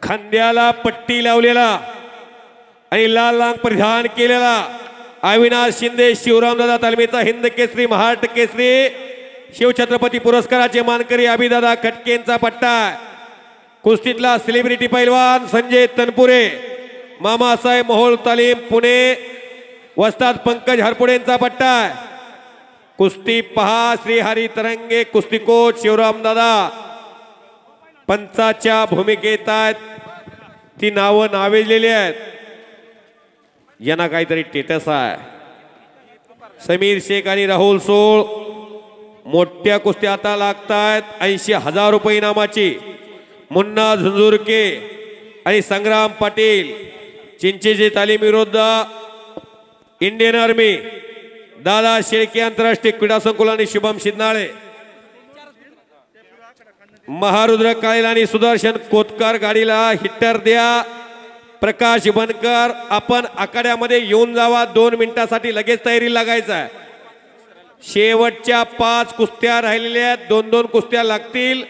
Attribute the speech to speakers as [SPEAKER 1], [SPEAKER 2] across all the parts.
[SPEAKER 1] खांद्याला पट्टी लावलेला आणि लाल रंग परिधान केलेला अविनाश शिंदे शिवरामदादा तालमीचा हिंद केसरी महाराष्ट्र केसरी शिवछत्रपती पुरस्काराचे मानकरी अभिदादा खटकेंचा पट्टा कुस्तीतला सेलिब्रिटी पैलवान संजय तनपुरे मामासाहेब मोहोळ तालीम पुणे वस्ताद पंकज हरपुडेंचा पट्टा कुस्ती पहा श्री हरी तरंगे कुस्ती कोच शिवरामदादा पंचाच्या भूमिकेत आहेत ती नावं नावेजलेली आहेत यांना काहीतरी टेटस आहे समीर शेख आणि राहुल सोळ मोठ्या कुस्त्या आता लागतायत 80,000 रुपये इनामाची मुन्ना झुंझुरके आणि संग्राम पाटील चिंचेची तालीम विरुद्ध इंडियन आर्मी दादा शेळके आंतरराष्ट्रीय क्रीडा संकुल आणि शुभम शिंदाळे महारुद्र काळेल आणि सुदर्शन कोतकर गाडीला हिटर द्या प्रकाश बनकर आपण आखाड्यामध्ये येऊन जावा 2 मिनिटांसाठी लगेच तयारी लागायचं आहे शेवटच्या 5 कुस्त्या राहिलेल्या आहेत 2-2 कुस्त्या लागतील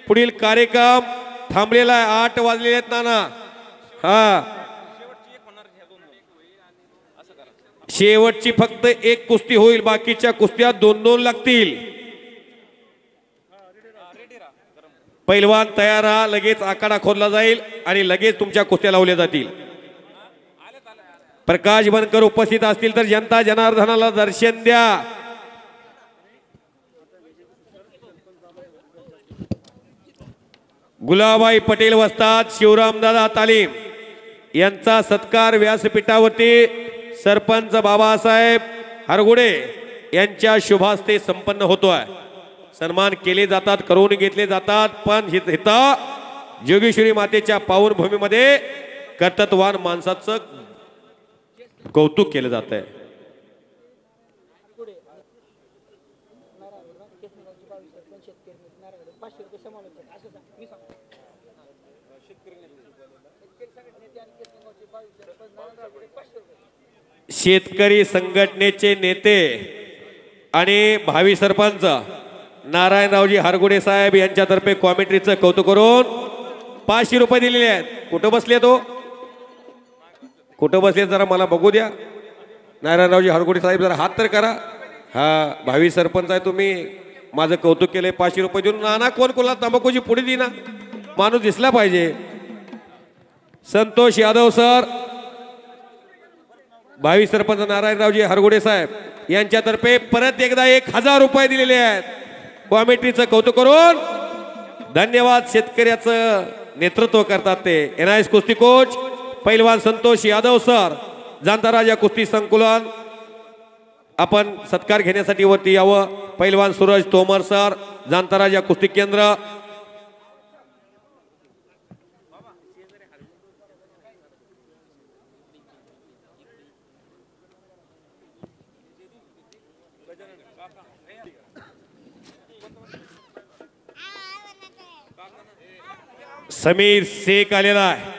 [SPEAKER 1] पुढील कार्यक्रम थांबलेला आहे 8 वाजलेले आहेत नाना हा शेवटची फक्त 1 कुस्ती होईल बाकीच्या कुस्त्या 2-2 लागतील पैलवान तयार राहा लगेच आखाडा खोदला जाईल आणि लगेच तुमच्या कुस्त्या लावल्या जातील प्रकाश बनकर उपस्थित असतील तर जनता जनार्दनाला दर्शन द्या गुलाबाई पटेल वस्ताद शिवरामदादा तालीम यांचा सत्कार व्यासपीठावरती सरपंच बाबासाहेब हरगुडे यांच्या शुभास्ते संपन्न होतोय सन्मान केले जातात करून घेतले जातात पण इथं जोगेश्वरी मातेच्या पावन भूमीमध्ये कर्तृत्ववान माणसाचं कौतुक केलं जात आहे शेतकरी संघटनेचे नेते आणि भावी सरपंच नारायणरावजी हरगुडे साहेब यांच्यातर्फे कॉमेंट्रीचं कौतुक करून 500 रुपये दिलेले आहेत कुठं बसले तो कुठं बसले जरा मला बघू द्या नारायणरावजी हरगुडे साहेब जरा हात तर करा हा भावी सरपंच आहे तुम्ही माझं कौतुक केलंय 500 रुपये देऊन नाना कोण कोणाला तंबाखूची पुढे दिना माणूस दिसला पाहिजे संतोष यादव सर भावी सरपंच नारायणरावजी हरगुडे साहेब यांच्यातर्फे परत एकदा 1000 रुपये दिलेले आहेत कॉमेंट्रीचं कौतुक करून धन्यवाद शेतकऱ्याचं नेतृत्व करतात ते एनआयएस कुस्ती कोच पैलवान संतोष यादव सर जाणता राजा कुस्ती संकुलन आपण सत्कार घेण्यासाठी वरती यावं पैलवान सूरज तोमर सर जाणता राजा कुस्ती केंद्र समीर शेख आलेला आहे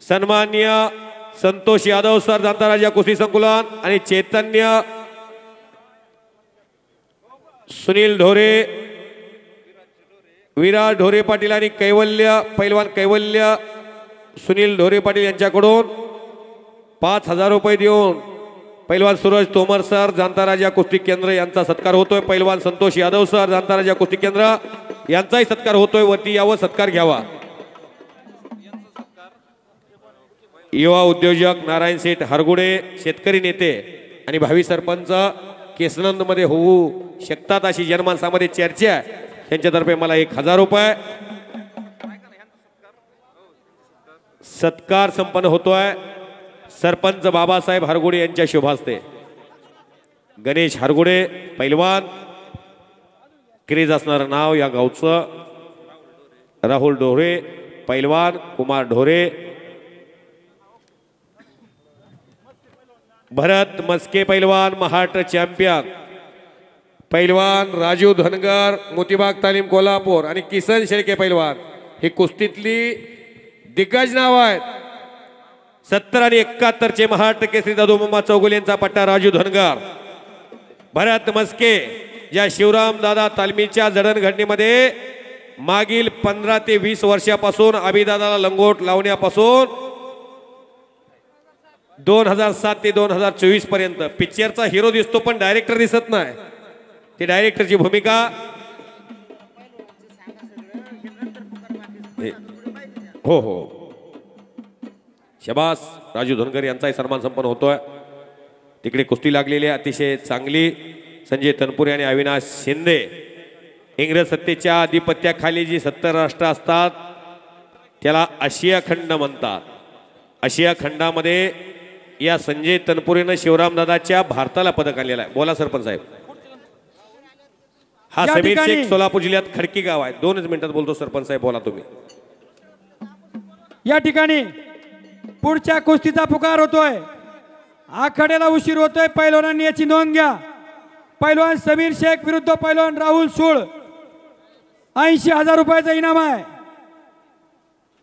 [SPEAKER 1] सन्माननीय संतोष यादव सर जाणता राजा कुस्ती संकुलन आणि चैतन्य सुनील ढोरे विराज ढोरे पाटील आणि कैवल्य पैलवान कैवल्य सुनील ढोरे पाटील यांच्याकडून 5000 रुपये देऊन पैलवान सूरज तोमर सर जाणता राजा कुस्ती केंद्र यांचा सत्कार होतोय पैलवान संतोष यादव सर जाणता राजा कुस्ती केंद्र यांचाही सत्कार होतोय वरती यावं सत्कार घ्यावा युवा उद्योजक नारायण शेठ हरगुडे शेतकरी नेते आणि भावी सरपंच केसनंद मध्ये होऊ शकतात अशी जनमानसामध्ये चर्चा आहे त्यांच्यातर्फे मला 1000 रुपये सत्कार संपन्न होतोय सरपंच बाबासाहेब हरगुडे यांच्या शुभास्ते गणेश हरगुडे पैलवान क्रेज असणारं नाव या गावचं राहुल ढोरे पैलवान कुमार ढोरे भरत मस्के पैलवान महाराष्ट्र चॅम्पियन पैलवान राजू धनगर मोतीबाग तालीम कोल्हापूर आणि किसन शेळके पैलवान ही कुस्तीतली दिग्गज नाव आहेत 70 आणि 71 चे महाराष्ट्र केसरी दादूमामा चौगुले यांचा पट्टा राजू धनगर भरत मस्के या शिवराम दादा तालमीच्या जडणघडणीमध्ये मागील 15 ते 20 वर्षापासून अभिदादाला लंगोट लावण्यापासून 2007 ते 2024 पर्यंत पिक्चरचा हिरो दिसतो पण डायरेक्टर दिसत नाही. ती डायरेक्टरची भूमिका हो हो शबास राजू धनगर यांचाही सन्मान संपन्न होतोय. तिकडे कुस्ती लागलेली आहे अतिशय चांगली. संजय तनपुरे आणि अविनाश शिंदे. इंग्रज सत्तेच्या आधिपत्याखाली जी 70 राष्ट्र असतात त्याला आशिया खंड म्हणतात. आशिया खंडामध्ये या संजय तनपुरेनं शिवरामदादाच्या भारताला पदक आणलेलं आहे. बोला सरपंच साहेब. हा समीर शेख सोलापूर जिल्ह्यात खडकी गाव आहे. 2 मिनिटात बोलतो सरपंच साहेब. बोला तुम्ही.
[SPEAKER 2] या ठिकाणी पुढच्या कुस्तीचा पुकार होतोय. आखाड्याला उशीर होतोय. पैलवानांनी याची नोंद घ्या. पैलवान समीर शेख विरुद्ध पैलवान राहुल सूळ. 80,000 रुपयाचं इनाम आहे.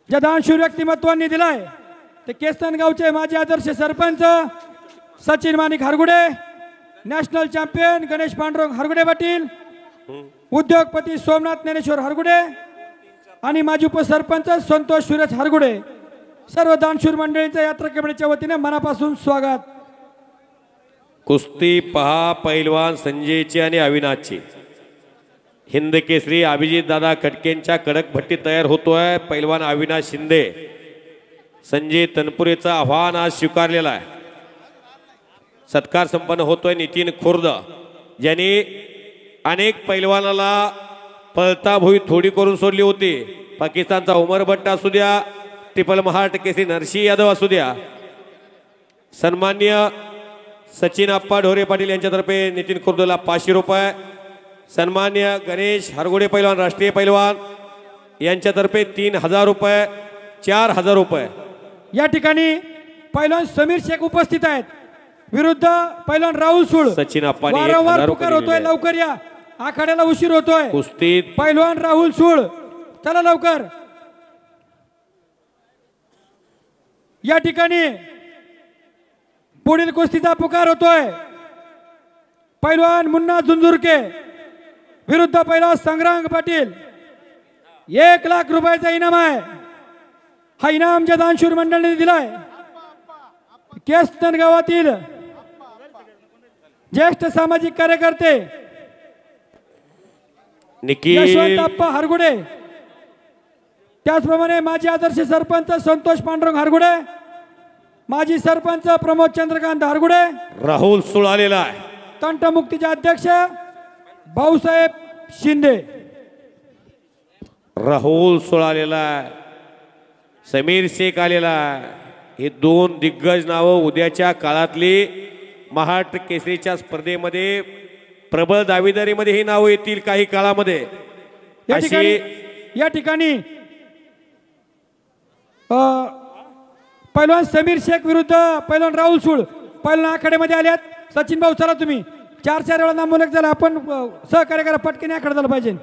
[SPEAKER 2] ज्या दानशूर व्यक्तिमत्वांनी दिलाय ते केस्तन गावचे माजी आदर्श सरपंच सचिन माणिक हरगुडे, नॅशनल चॅम्पियन गणेश पांडुरंग हरगुडे पाटील, उद्योगपती सोमनाथ ज्ञानेश्वर हरगुडे आणि माजी उपसरपंच संतोष सुरेश हरगुडे. सर्व दानशूर मंडळींच्या यात्रा कमिटीच्या वतीने मनापासून स्वागत.
[SPEAKER 1] कुस्ती पहा पैलवान संजयची आणि अविनाशची. हिंद केसरी अभिजित दादा खटकेंच्या कडक भट्टी तयार होतोय. पैलवान अविनाश शिंदे संजय तनपुरेचं आव्हान आज स्वीकारलेलं आहे. सत्कार संपन्न होतोय नितीन खुर्द ज्यांनी अनेक पैलवानाला पळता भुई थोडी करून सोडली होती. पाकिस्तानचा उमर भट्ट असू द्या, ट्रिपल महाराष्ट्र केसरी नरसिंह यादव असू द्या. सन्मान्य सचिन आप्पा ढोरे पाटील यांच्यातर्फे नितीन खुर्दला 500 रुपये. सन्मान्य गणेश हरगुडे पैलवान राष्ट्रीय पैलवान यांच्यातर्फे 3000 रुपये. 4000 रुपये.
[SPEAKER 2] या ठिकाणी पैलवान समीर शेख उपस्थित आहेत विरुद्ध पैलवान राहुल सूळ.
[SPEAKER 1] सचिन आप्पा
[SPEAKER 2] वारंवार पुकार होतोय. लवकर या. आखाड्याला उशीर होतोय.
[SPEAKER 1] कुस्तीत
[SPEAKER 2] पैलवान राहुल सूळ चला लवकर. या ठिकाणी पुढील कुस्तीचा पुकार होतोय. पैलवान मुन्ना झुंझुरके विरुद्ध पैलवान संग्राम पाटील. 1 लाख रुपयाचा इनाम आहे. हा इनाम ज्या दानशूर मंडळीने दिलाय केस्तन गावातील ज्येष्ठ सामाजिक कार्यकर्ते यशवंत आप्पा हरगुडे, त्याचप्रमाणे माजी आदर्श सरपंच संतोष पांडुरंग हरगुडे, माजी सरपंच प्रमोद चंद्रकांत हरगुडे,
[SPEAKER 1] राहुल सूळ आलेला आहे.
[SPEAKER 2] तंटमुक्तीचे अध्यक्ष भाऊसाहेब शिंदे.
[SPEAKER 1] राहुल सूळ आलेला आहे. समीर शेख आलेला आहे. हे 2 दिग्गज नावं उद्याच्या काळातली महाराष्ट्र केसरीच्या स्पर्धेमध्ये प्रबळ दावेदारीमध्ये ही नावं येतील काही काळामध्ये.
[SPEAKER 2] या ठिकाणी पैलवान समीर शेख विरुद्ध पैलवान राहुल सूळ पैलवान आखाड्यामध्ये आल्यात. सचिन भाऊ चला तुम्ही. 4 वेळा नामोल्लेख झाला. आपण सहकार्य करा. पटकन आखाडा झाला पाहिजे.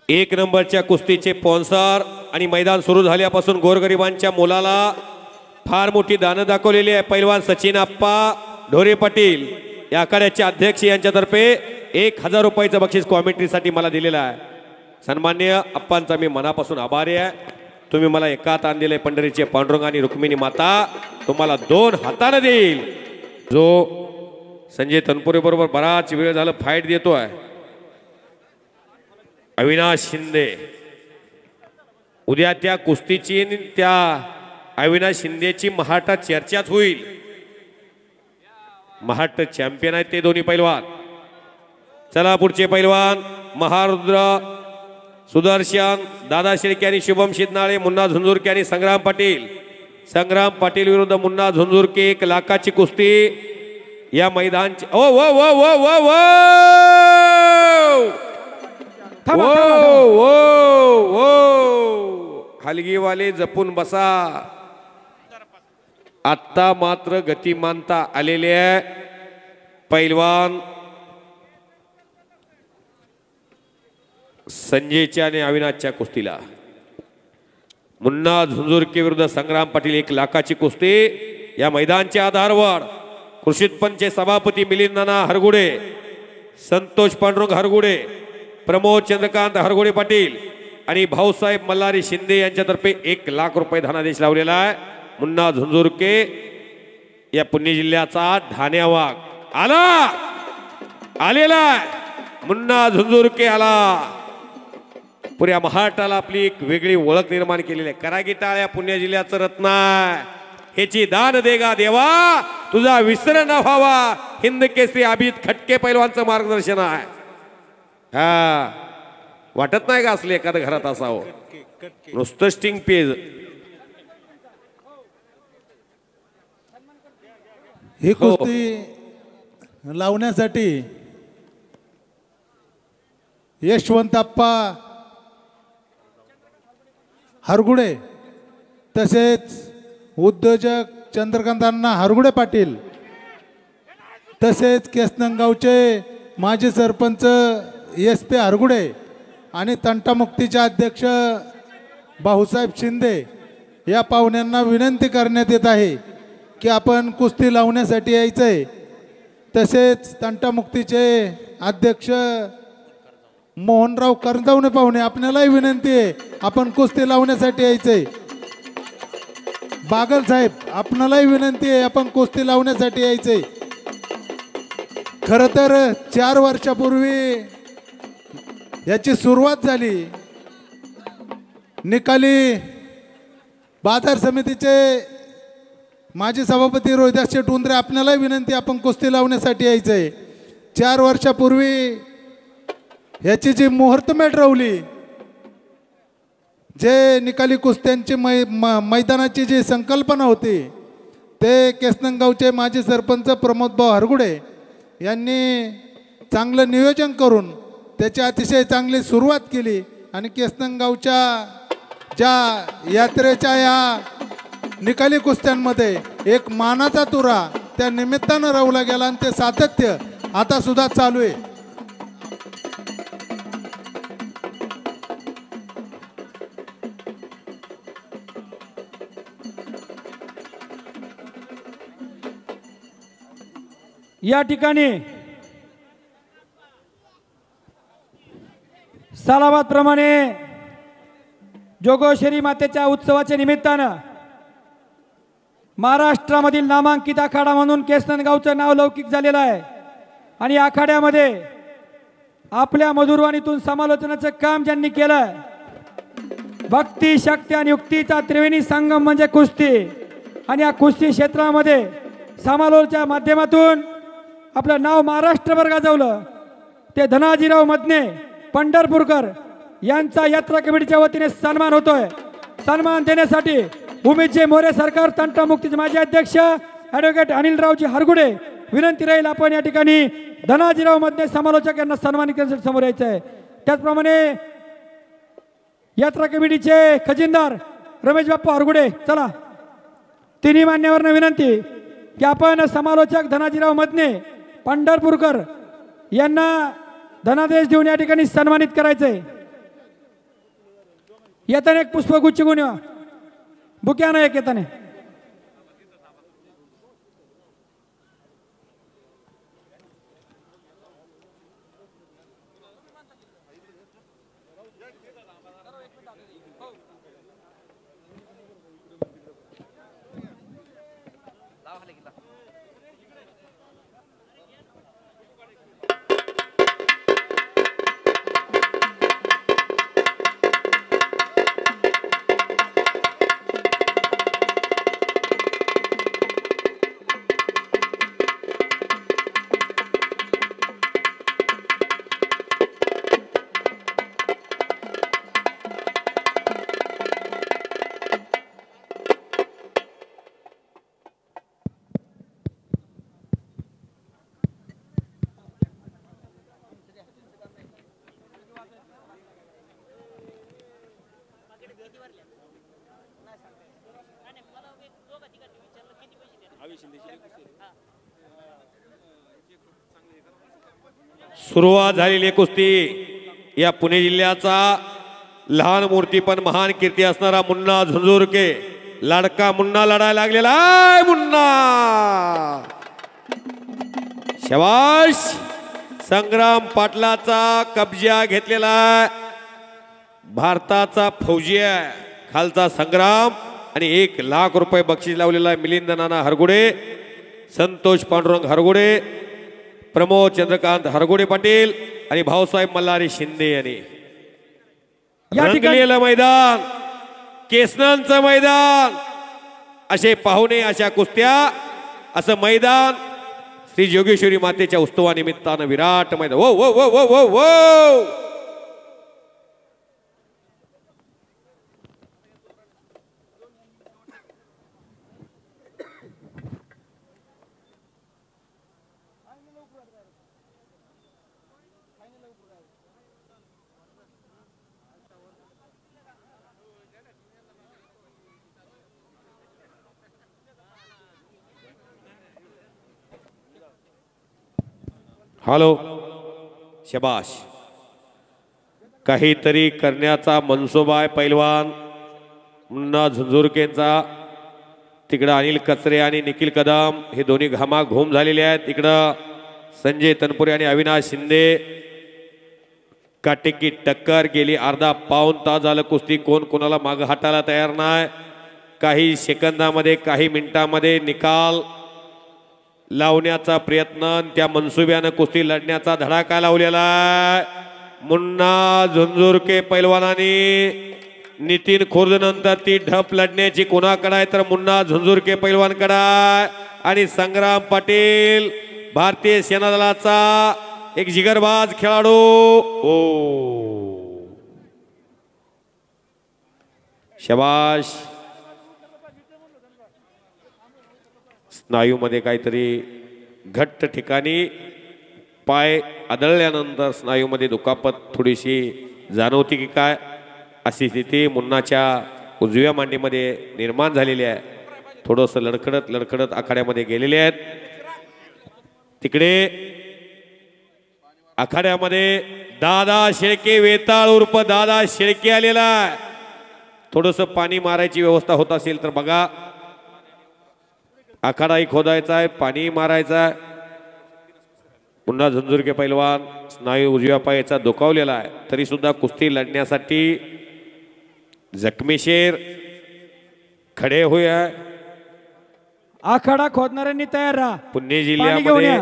[SPEAKER 1] एक नंबरच्या कुस्तीचे स्पॉन्सर आणि मैदान सुरू झाल्यापासून गोरगरिबांच्या मुलाला फार मोठी दानं दाखवलेली आहे. पैलवान सचिन आप्पा ढोरे पाटील या आखाड्याचे अध्यक्ष यांच्यातर्फे 1000 रुपयाचं बक्षीस कॉमेंट्रीसाठी मला दिलेलं आहे. सन्मान्य आप्पांचा मी मनापासून आभारी आहे. तुम्ही मला एकात आणलेले पंढरीचे पांडुरंग आणि रुक्मिणी माता तुम्हाला 2 हाताने देईल. जो संजय तनपुरे बरोबर बराच वेळ झालं फाईट देतोय अविनाश शिंदे. उद्या त्या कुस्तीची त्या अविनाश शिंदेची महाराष्ट्रात चर्चाच होईल. महाराष्ट्र चॅम्पियन आहेत ते दोन्ही पैलवान. चला पुढचे पैलवान महारुद्र सुदर्शन दादा शेळके आणि शुभम शिदनाळे, मुन्ना झुंझुरके आणि संग्राम पाटील. संग्राम पाटील विरुद्ध मुन्ना झुंझुरके. 1 लाखाची कुस्ती या मैदानची. ओ वो वो वो वो वो हलगीवाले जपून बसा. आता मात्र गतिमानता आलेले आहे. पैलवान संजयच्या आणि अविनाशच्या कुस्तीला. मुन्ना झुंझुरके विरुद्ध संग्राम पाटील. 1 लाखाची कुस्ती या मैदानच्या आधारावर कृषीतपंचे सभापती मिलिंद नाना हरगुडे, संतोष पांडुरंग हरगुडे, प्रमोद चंद्रकांत हरगुडे पाटील आणि भाऊसाहेब मल्हारी शिंदे यांच्यातर्फे 1 लाख रुपये धनादेश लावलेला आहे. मुन्ना झुंझुरके या पुणे जिल्ह्याचा ठाण्या वाघ आलेला मुन्ना झुंझुरके आला. पुऱ्या महाराष्ट्राला आपली एक वेगळी ओळख निर्माण केलेली आहे. करागी टाळ्या पुणे जिल्ह्याचं रत्न आहे. ह्याची दान देगा देवा तुझा विसर न व्हावा. हिंद केसरी अभित खटके पैलवानचं मार्गदर्शन आहे. हा वाटत नाही का असले एखादं घरात असावं नुसतं स्टिंग पेज.
[SPEAKER 3] ही कुस्ती लावण्यासाठी यशवंतप्पा हरगुडे तसेच उद्योजक चंद्रकांतांना हरगुडे पाटील तसेच केसनगावचे माजी सरपंच SP हरगुडे आणि तंटामुक्तीचे अध्यक्ष भाऊसाहेब शिंदे या पाहुण्यांना विनंती करण्यात येत आहे की आपण कुस्ती लावण्यासाठी यायचं आहे. तसेच तंटामुक्तीचे अध्यक्ष मोहनराव करंजावणे पाहुणे आपल्यालाही विनंती आहे आपण कुस्ती लावण्यासाठी यायचं आहे. बागल साहेब आपणालाही विनंती आहे आपण कुस्ती लावण्यासाठी यायचं आहे. खरं तर 4 वर्षापूर्वी याची सुरुवात झाली. निकाली बाजार समितीचे माजी सभापती रोहिदास शेठ उंद्रे आपल्यालाही विनंती आपण कुस्ती लावण्यासाठी यायचं आहे. 4 वर्षापूर्वी याची जी मुहूर्तमेढ रवली जे निकाली कुस्त्यांची मैदानाची जी संकल्पना होती ते केसनगावचे माजी सरपंच प्रमोदभाऊ हरगुडे यांनी चांगलं नियोजन करून त्याची अतिशय चांगली सुरुवात केली आणि केसनगावच्या ज्या यात्रेच्या या निकाली कुस्त्यांमध्ये एक मानाचा तुरा त्या निमित्तानं रवला गेला आणि ते सातत्य आता सुद्धा चालू आहे.
[SPEAKER 2] या ठिकाणी सालाबाद प्रमाणे जोगेश्वरी मातेच्या उत्सवाच्या निमित्तानं महाराष्ट्रामधील नामांकित आखाडा म्हणून केसनगावचं नाव लौकिक झालेलं आहे आणि आखाड्यामध्ये आपल्या मधुरवाणीतून समालोचनाचं काम ज्यांनी केलं भक्ती शक्ती आणि युक्तीचा त्रिवेणी संगम म्हणजे कुस्ती आणि या कुस्ती क्षेत्रामध्ये समालोचनाच्या माध्यमातून आपलं नाव महाराष्ट्रभर गाजवलं ते धनाजीराव मदने पंढरपूरकर यांचा यात्रा कमिटीच्या वतीने सन्मान होतोय. सन्मान देण्यासाठी उमेदजी मोरे सरकार तंटामुक्तीचे माजी अध्यक्ष ॲडव्होकेट अनिलरावजी हरगुडे विनंती राहील आपण या ठिकाणी धनाजीराव मदने समालोचक यांना सन्मानित करण्यासाठी समोर यायचं आहे. त्याचप्रमाणे यात्रा कमिटीचे खजिनदार रमेश बाप्पा हरगुडे चला. तिन्ही मान्यवरांना विनंती की आपण समालोचक धनाजीराव मदने पंढरपूरकर यांना धनादेश देऊन या ठिकाणी सन्मानित करायचंय. येताना एक पुष्पगुच्छ घेऊन या. बुक्यानं एक येताने
[SPEAKER 1] सुरुवात झालेली कुस्ती या पुणे जिल्ह्याचा लहान मूर्ती पण महान कीर्ती असणारा मुन्ना झुंझुरके लाडका मुन्ना लढायला लागलेला आहे. मुन्ना शबाश. संग्राम पाटलाचा कब्जा घेतलेला भारताचा फौजी आहे खालचा संग्राम आणि 1,00,000 रुपये बक्षीस लावलेला आहे. मिलिंद नाना हरगुडे, संतोष पांडुरंग हरगुडे, प्रमोद चंद्रकांत हरगुडे पाटील आणि भाऊसाहेब मल्हारी शिंदे यांनी. रंगलेलं मैदान, केसनांचं मैदान, असे पाहुणे, अशा कुस्त्या, असं मैदान श्री जोगेश्वरी मातेच्या उत्सवानिमित्तानं विराट मैदान. वो वो वो वो वो वो हॅलो. शबाश. काहीतरी करण्याचा मनसोबा आहे पैलवान मुन्ना झुंझुरकेंचा. तिकडं अनिल कचरे आणि निखिल कदम हे दोन्ही घामाघूम झालेले आहेत. इकडं संजय तनपुरे आणि अविनाश शिंदे. काटेकी टक्कर. गेली अर्धा पाऊण तास झालं कुस्ती, कोण कोणाला मागं हटायला तयार नाही. काही सेकंदामध्ये, काही मिनिटांमध्ये निकाल लावण्याचा प्रयत्न, त्या मनसुब्यानं कुस्ती लढण्याचा धडाका लावलेला आहे. मुन्ना झुंझुरके पैलवानांनी. नितीन खुर्द नंतर ती ढप लढण्याची कोणाकडे आहे तर मुन्ना झुंझुरके पैलवानकडे आहे. आणि संग्राम पाटील भारतीय सेना दलाचा एक जिगरबाज खेळाडू. ओ शबाश. स्नायूमध्ये काहीतरी घट्ट ठिकाणी पाय आदळल्यानंतर स्नायूमध्ये दुखापत थोडीशी जाणवती की काय, अशी स्थिती मुन्नाच्या उजव्या मांडीमध्ये निर्माण झालेली आहे. थोडंसं लडखडत लडखडत आखाड्यामध्ये गेलेले आहेत. तिकडे आखाड्यामध्ये दादा शेळके वेताळ उर्फ दादा शेळके आलेला आहे. थोडंसं पाणी मारायची व्यवस्था होत असेल तर बघा. आखाडाही खोदायचा आहे, पाणी मारायचं आहे. पुन्हा झुंझुरके पैलवान स्नायू उजव्या पायाचा दुखावलेला आहे, तरी सुद्धा कुस्ती लढण्यासाठी जखमीशेर खडे होय आहे.
[SPEAKER 2] आखाडा खोदणाऱ्यांनी तयार राहा.
[SPEAKER 1] पुणे जिल्ह्यामध्ये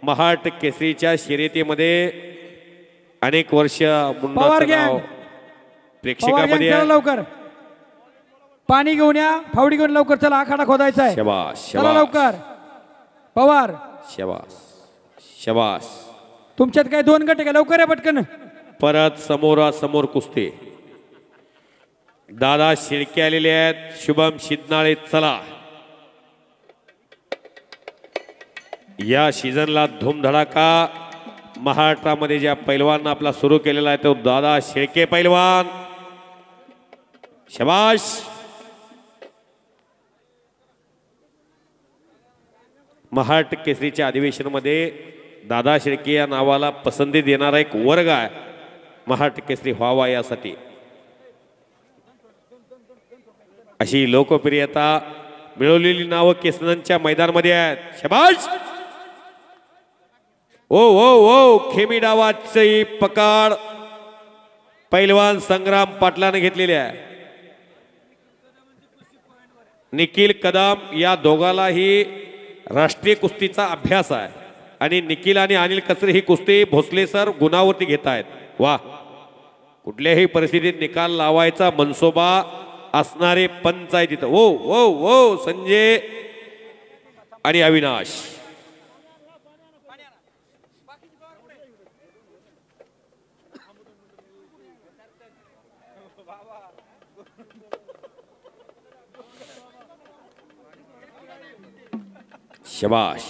[SPEAKER 1] महाट केसरीच्या शर्यतीमध्ये अनेक वर्ष मुन्नाचं नाव प्रेक्षकामध्ये आहे.
[SPEAKER 2] लवकर पाणी घेऊन या, फावडी घेऊन लवकर चला, आखाडा खोदायचा आहे.
[SPEAKER 1] शबाश
[SPEAKER 2] चला लवकर. पवार
[SPEAKER 1] शबाश शबाश.
[SPEAKER 2] तुमच्यात काय 2 गट का? लवकर या पटकन.
[SPEAKER 1] परत समोरासमोर कुस्ती. दादा शेळके आलेले आहेत, शुभम शिदनाळे. चला या सीझनला धूमधडाका महाराष्ट्रामध्ये ज्या पैलवान आपला सुरू केलेला आहे तो दादा शेळके पैलवान. शबाश. महाराष्ट्र केसरीच्या अधिवेशनामध्ये दादा शेळके या नावाला पसंती देणारा एक वर्ग आहे महाराष्ट्र केसरी व्हावा यासाठी. अशी लोकप्रियता मिळवलेली नावं केसनांच्या मैदानामध्ये आहेत. शबाश. ओ ओ ओ खेमी डावाची पकड पैलवान संग्राम पाटलाने घेतलेली आहे. निखिल कदम या दोघालाही राष्ट्रीय कुस्तीचा अभ्यास आहे आणि निखिल आणि अनिल कचरे ही कुस्ती भोसले सर गुणावरती घेत आहेत. वा. कुठल्याही परिस्थितीत निकाल लावायचा मनसोबा असणारे पंच आहे तिथं. ओ ओ ओ संजय आणि अविनाश. शबाश.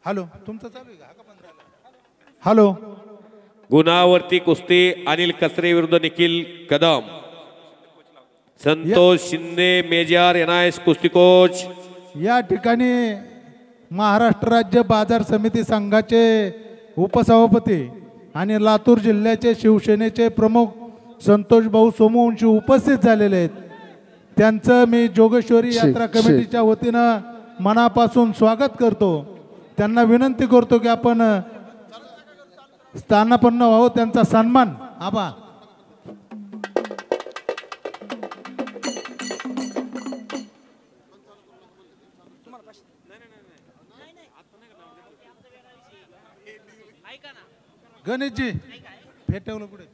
[SPEAKER 3] हॅलो, तुमचं चालू आहे का? हॅलो.
[SPEAKER 1] गुणावरती कुस्ती अनिल कचरे विरुद्ध निखिल कदम. संतोष शिंदे मेजर NIS कुस्ती कोच.
[SPEAKER 3] या ठिकाणी महाराष्ट्र राज्य बाजार समिती संघाचे उपसभापती आणि लातूर जिल्ह्याचे शिवसेनेचे प्रमुख संतोष भाऊ सोमवंशी उपस्थित झालेले आहेत. त्यांचं मी जोगेश्वरी यात्रा कमिटीच्या वतीनं मनापासून स्वागत करतो. त्यांना विनंती करतो की आपण स्थानापन्न व्हावं, त्यांचा सन्मान. आबा गणेशजी फेटवलं कुठे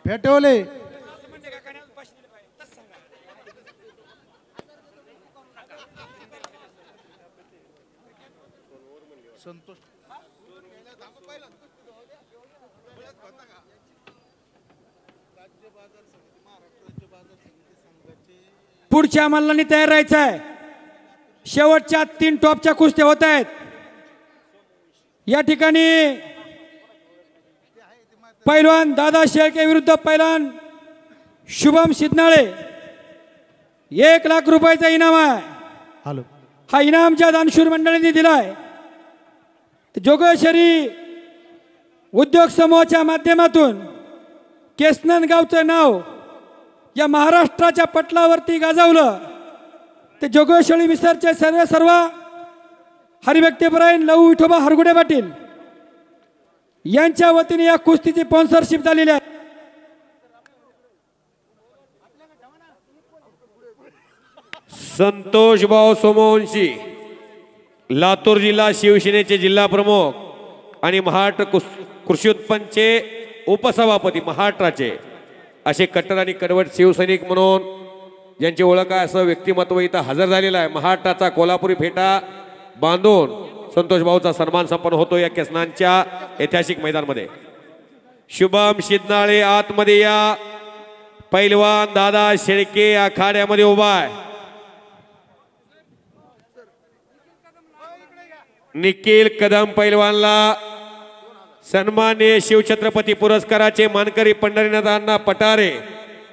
[SPEAKER 3] फेटवले संतोष
[SPEAKER 2] पुढच्या मल्लांनी तयार राहायचं आहे. शेवटच्या 3 टॉपच्या कुस्त्या होत आहेत. या ठिकाणी पैलवान दादा शेळके विरुद्ध पैलवान शुभम सिद्धनाळे. 1 लाख रुपयाचा इनाम आहे.
[SPEAKER 3] हॅलो
[SPEAKER 2] हा इनाम ज्या दानशूर मंडळींनी दिलाय जोगेश्वरी उद्योग समूहाच्या माध्यमातून केसनंद गावचं नाव या महाराष्ट्राच्या पटलावरती गाजवलं. ते जोगेश्वरी मिसरचे सर्व हरिभक्तीपरायण लहू विठोबा हरगुडे पाटील यांच्या वतीने या कुस्तीची स्पॉन्सरशिप झालेली आहे.
[SPEAKER 1] संतोष भाऊ सोमवंशी, लातूर जिल्हा शिवसेनेचे जिल्हा प्रमुख आणि महाराष्ट्र कृषी उत्पन्नचे उपसभापती, महाराष्ट्राचे असे कट्टर आणि कडवट शिवसैनिक म्हणून ज्यांची ओळख आहे असं व्यक्तिमत्व इथं हजर झालेलं आहे. महाराष्ट्राचा कोल्हापुरी फेटा बांधून संतोष भाऊचा सन्मान संपन्न होतो या केसनांच्या ऐतिहासिक मैदानामध्ये. शुभम सिद्धनाळे आतमध्ये या. पैलवान दादा शेळके आखाड्यामध्ये उभा आहे. निखिल कदम पैलवानला सन्माननीय शिवछत्रपती पुरस्काराचे मानकरी पंढरीनाथ अण्णा पटारे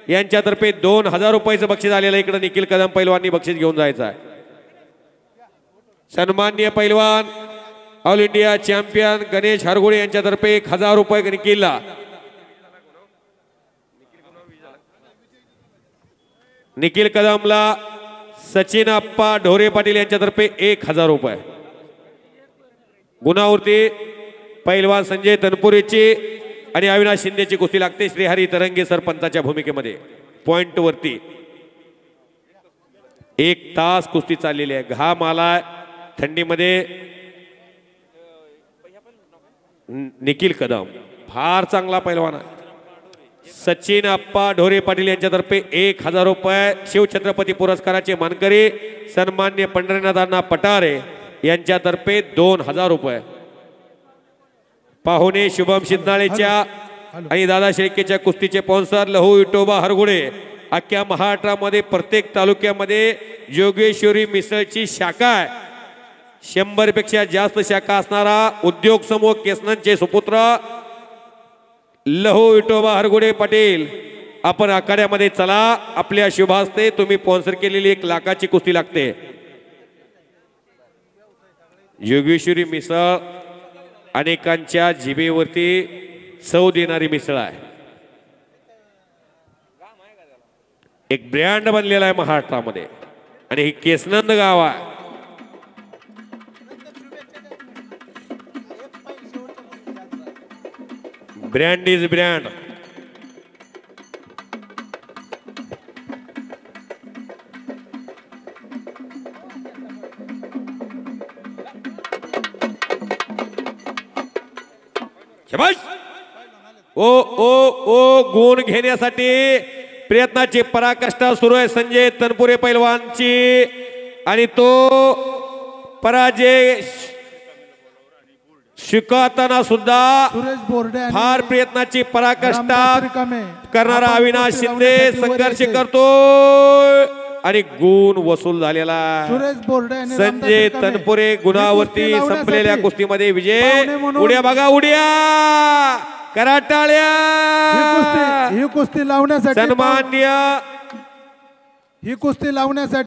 [SPEAKER 1] यांच्यातर्फे 2000 रुपयाचं बक्षीस आलेलं. इकडे निखिल कदम पैलवाननी बक्षीस घेऊन जायचं आहे. सन्माननीय पैलवान all India champion Ganesh Hargude यांच्यातर्फे 1000 रुपये निखिलला. निखिल कदमला सचिन अप्पा ढोरे पाटील यांच्यातर्फे 1000 रुपये. गुणावरती पैलवान संजय तनपुरेची आणि अविनाश शिंदेची कुस्ती लागते श्रीहरी तरंगे सरपंचाच्या भूमिकेमध्ये. पॉइंट वरती 1 तास कुस्ती चाललेली आहे. घाम आलाय थंडीमध्ये. निखिल कदम फार चांगला पैलवान आहे. सचिन अप्पा ढोरे पाटील यांच्यातर्फे 1000 रुपये. शिवछत्रपती पुरस्काराचे मानकरी सन्मान्य पंढरीनाथ अण्णा पटारे यांच्यातर्फे 2000 रुपये. पाहुणे शुभम सिद्धनाळेच्या आणि दादा शेळकेच्या कुस्तीचे स्पॉन्सर लहू विठोबा हरगुडे. अख्ख्या महाराष्ट्रामध्ये प्रत्येक तालुक्यामध्ये जोगेश्वरी मिसळची शाखा आहे. 100 पेक्षा जास्त शाखा असणारा उद्योग समूह केसनंदचे सुपुत्र लहू विठोबा हरगुडे पाटील. आपण आखाड्यामध्ये चला. आपल्या शुभास्ते तुम्ही स्पॉन्सर केलेली 1 लाखाची कुस्ती लागते. जोगेश्वरी मिसळ अनेकांच्या जिभेवरती चव देणारी मिसळ आहे. एक ब्रँड बनलेला आहे महाराष्ट्रामध्ये आणि ही केसनंद गाव आहे. Brand is brand. ओ ओ ओ गुण घेण्यासाठी प्रयत्नाची पराकाष्ठा सुरू आहे संजय तनपुरे पैलवानची आणि तो पराजय स्वीकारताना सुद्धा
[SPEAKER 3] सुरेश बोर्डे
[SPEAKER 1] फार प्रयत्नाची पराकाष्ठा
[SPEAKER 3] रामदास रिकामे.
[SPEAKER 1] करणारा
[SPEAKER 3] आपण
[SPEAKER 1] अविनाश
[SPEAKER 3] कुस्ती
[SPEAKER 1] शिंदे
[SPEAKER 3] लावण्यासाठी वर
[SPEAKER 1] संघर्ष
[SPEAKER 3] यायचे.
[SPEAKER 1] करतो आणि गुण वसूल झालेला.
[SPEAKER 3] सुरेश बोर्डे आणि
[SPEAKER 1] संजय
[SPEAKER 3] रामदास रिकामे.
[SPEAKER 1] तनपुरे गुणावरती
[SPEAKER 3] ही कुस्ती
[SPEAKER 1] संपलेल्या
[SPEAKER 3] लावण्यासाठी
[SPEAKER 1] कुस्तीमध्ये विजय.
[SPEAKER 3] पाहुणे म्हणून
[SPEAKER 1] उड्या बघा उड्या कराटाळ्या.
[SPEAKER 3] ही कुस्ती लावण्यासाठी
[SPEAKER 1] सन्मान्य
[SPEAKER 3] ही कुस्ती लावण्यासाठी